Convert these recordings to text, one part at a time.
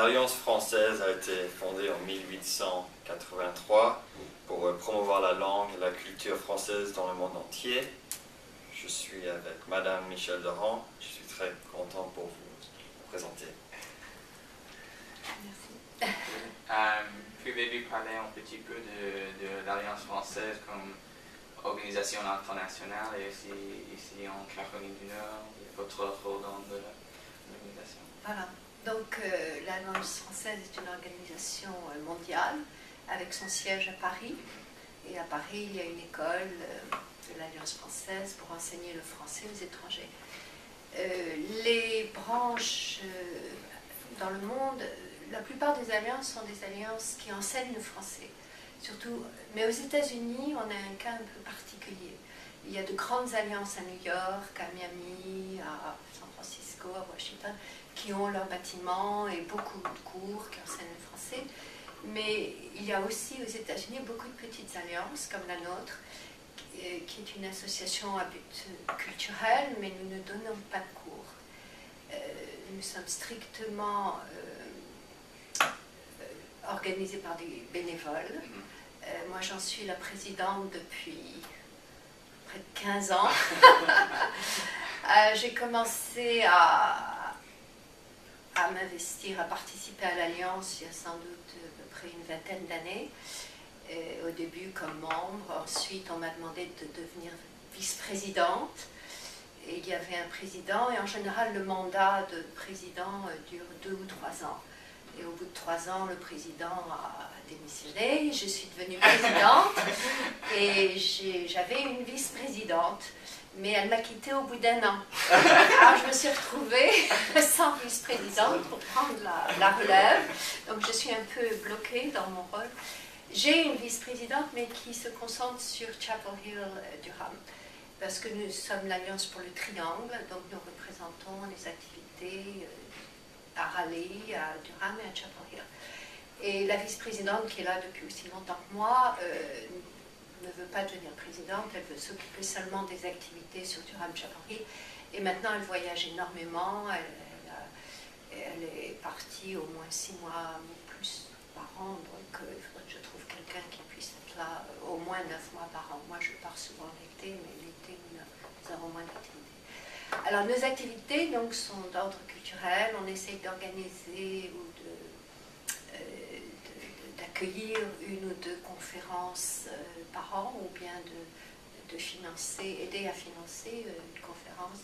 L'Alliance française a été fondée en 1883 pour promouvoir la langue et la culture française dans le monde entier. Je suis avec Madame Michèle Doran. Je suis très content pour vous présenter. Merci. Pouvez-vous parler un petit peu de l'Alliance française comme organisation internationale et aussi ici en Caroline du Nord, votre rôle dans l'organisation? Voilà. Donc l'Alliance française est une organisation mondiale avec son siège à Paris. Et à Paris, il y a une école de l'Alliance française pour enseigner le français aux étrangers. Les branches dans le monde, la plupart des alliances sont des alliances qui enseignent le français. Surtout, mais aux États-Unis, on a un cas un peu particulier. Il y a de grandes alliances à New York, à Miami, à San Francisco, à Washington, qui ont leur bâtiment et beaucoup de cours qui enseignent le français. Mais il y a aussi aux États-Unis beaucoup de petites alliances comme la nôtre, qui est une association à but culturel, mais nous ne donnons pas de cours. Nous sommes strictement organisés par des bénévoles. Moi, j'en suis la présidente depuis près de 15 ans. J'ai commencé à m'investir, à participer à l'Alliance il y a sans doute à peu près une vingtaine d'années. Au début comme membre, ensuite on m'a demandé de devenir vice-présidente. Et il y avait un président, et en général le mandat de président dure 2 ou 3 ans. Et au bout de 3 ans, le président a démissionné, je suis devenue présidente, et j'avais une vice-présidente, mais elle m'a quittée au bout d'1 an. Alors je me suis retrouvée sans vice-présidente pour prendre la relève, donc je suis un peu bloquée dans mon rôle. J'ai une vice-présidente, mais qui se concentre sur Chapel Hill Durham, parce que nous sommes l'Alliance pour le Triangle, donc nous représentons les activités à Raleigh, à Durham et à Chapel Hill. Et la vice-présidente, qui est là depuis aussi longtemps que moi, ne veut pas devenir présidente, elle veut s'occuper seulement des activités sur Durham-Chapel Hill. Et maintenant, elle voyage énormément, elle est partie au moins 6 mois ou plus par an, donc il faudrait que je trouve quelqu'un qui puisse être là au moins 9 mois par an. Moi, je pars souvent l'été, mais l'été, nous avons moins d'activités. Alors, nos activités donc, sont d'ordre culturel. On essaye d'organiser ou d'accueillir 1 ou 2 conférences par an, ou bien de financer, aider à financer une conférence.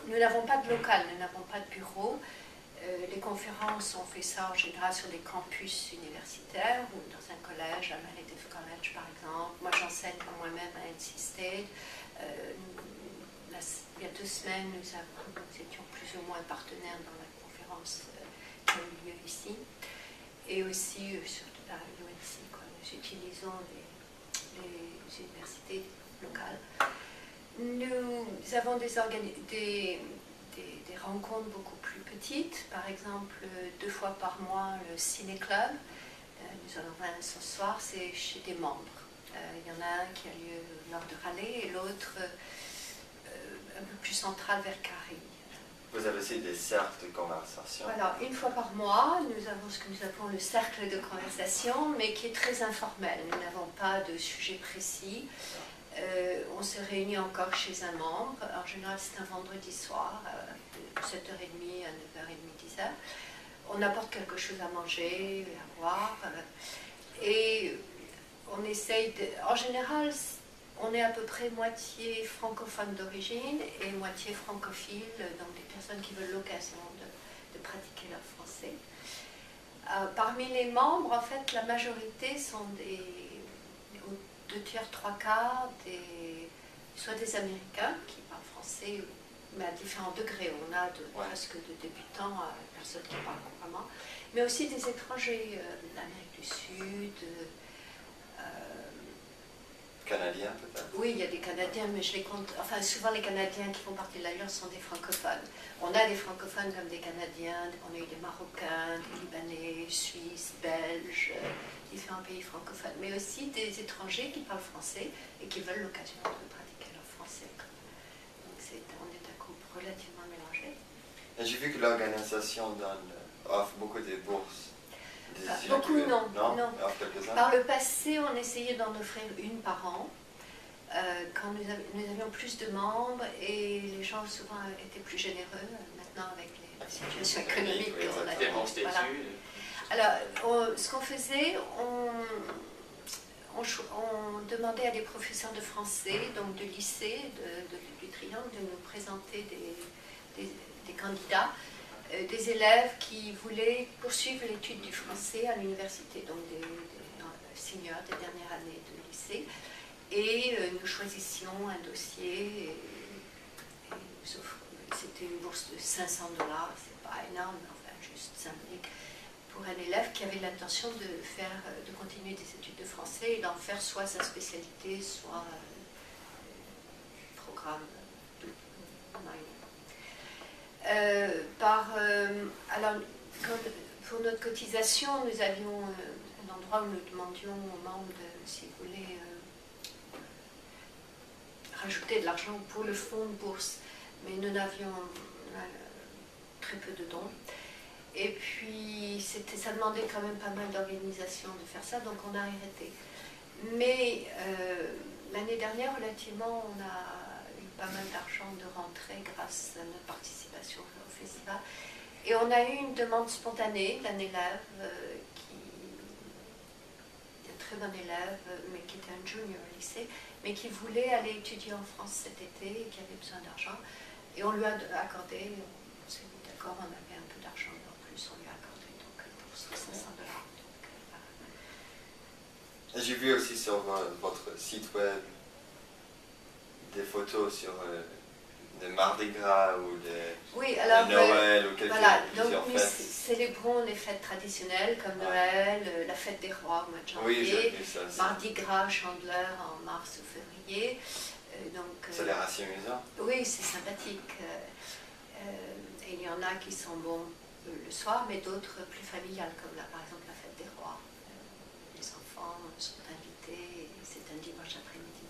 Nous n'avons pas de local, nous n'avons pas de bureau. Les conférences, on fait ça en général sur des campus universitaires ou dans un collège, à Meredith College par exemple. Moi, j'enseigne moi-même à NC State. Il y a 2 semaines, nous étions plus ou moins partenaires dans la conférence qui a eu lieu ici. Et aussi sur la UNC, quoi. Nous utilisons les universités locales. Nous avons des rencontres beaucoup plus petites. Par exemple, 2 fois par mois, le ciné-club. Nous en avons un ce soir, c'est chez des membres. Il y en a un qui a lieu au nord de Raleigh et l'autre un peu plus central vers Carrie. Vous avez aussi des cercles de conversation. Voilà, 1 fois par mois, nous avons ce que nous appelons le cercle de conversation, mais qui est très informel. Nous n'avons pas de sujet précis. On se réunit encore chez un membre. En général, c'est un vendredi soir, de 7h30 à 9h30, 10h. On apporte quelque chose à manger, à boire. Et on essaye de... En général, on est à peu près moitié francophone d'origine et moitié francophile, donc des personnes qui veulent l'occasion de pratiquer leur français. Parmi les membres, en fait, la majorité sont des 2 tiers, 3 quarts, soit des Américains qui parlent français, mais à différents degrés. On a presque de débutants à personnes qui parlent couramment, mais aussi des étrangers d'Amérique du Sud, Canadiens peut-être? Oui, il y a des Canadiens, mais je les compte. Enfin, souvent les Canadiens qui font partie de l'Alliance sont des francophones. On a des francophones comme des Canadiens, on a eu des Marocains, des Libanais, Suisses, Belges, différents pays francophones, mais aussi des étrangers qui parlent français et qui veulent l'occasion de pratiquer leur français. Donc on est un groupe relativement mélangé. Et j'ai vu que l'organisation donne offre beaucoup de bourses. Des étudiants Beaucoup, qui veulent- non. Non, Non. offre quelques-uns. Par le passé, on essayait d'en offrir une par an. Quand nous avions plus de membres et les gens souvent étaient plus généreux. Maintenant, avec la situation économique, Oui, on a Des bons statuts. voilà. Alors, ce qu'on faisait, on demandait à des professeurs de français, donc de lycée, du Triangle, de nous présenter des candidats, des élèves qui voulaient poursuivre l'étude du français à l'université, donc des seniors des dernières années de lycée. Et nous choisissions un dossier et c'était une bourse de 500 $, c'est pas énorme, mais enfin juste symbolique, pour un élève qui avait l'intention de continuer des études de français et d'en faire soit sa spécialité, soit programme alors, pour notre cotisation, nous avions un endroit où nous demandions aux membres s'ils voulaient rajouter de l'argent pour le fonds de bourse, mais nous n'avions très peu de dons. Et puis, ça demandait quand même pas mal d'organisation de faire ça, donc on a arrêté. Mais l'année dernière, relativement, on a eu pas mal d'argent de rentrée grâce à notre participation au festival. Et on a eu une demande spontanée d'un élève un très bon élève, mais qui était un junior au lycée, mais qui voulait aller étudier en France cet été et qui avait besoin d'argent. Et on lui a accordé, on s'est mis d'accord, on avait un peu d'argent en plus, on lui a accordé donc pour 500 $. Et j'ai vu aussi sur votre site web des photos sur le Mardi Gras ou oui, alors, le Noël ou voilà, plusieurs donc nous fêtes. célébrons les fêtes traditionnelles comme Noël, la fête des rois au mois de Oui, j'ai janvier, vu ça aussi. Mardi Gras, Chandeleur en mars ou février. Ça a l'air assez amusant. Oui, c'est sympathique. Et il y en a qui sont bons le soir, mais d'autres plus familiales, comme par exemple la fête des rois. Les enfants sont invités, et c'est un dimanche après-midi.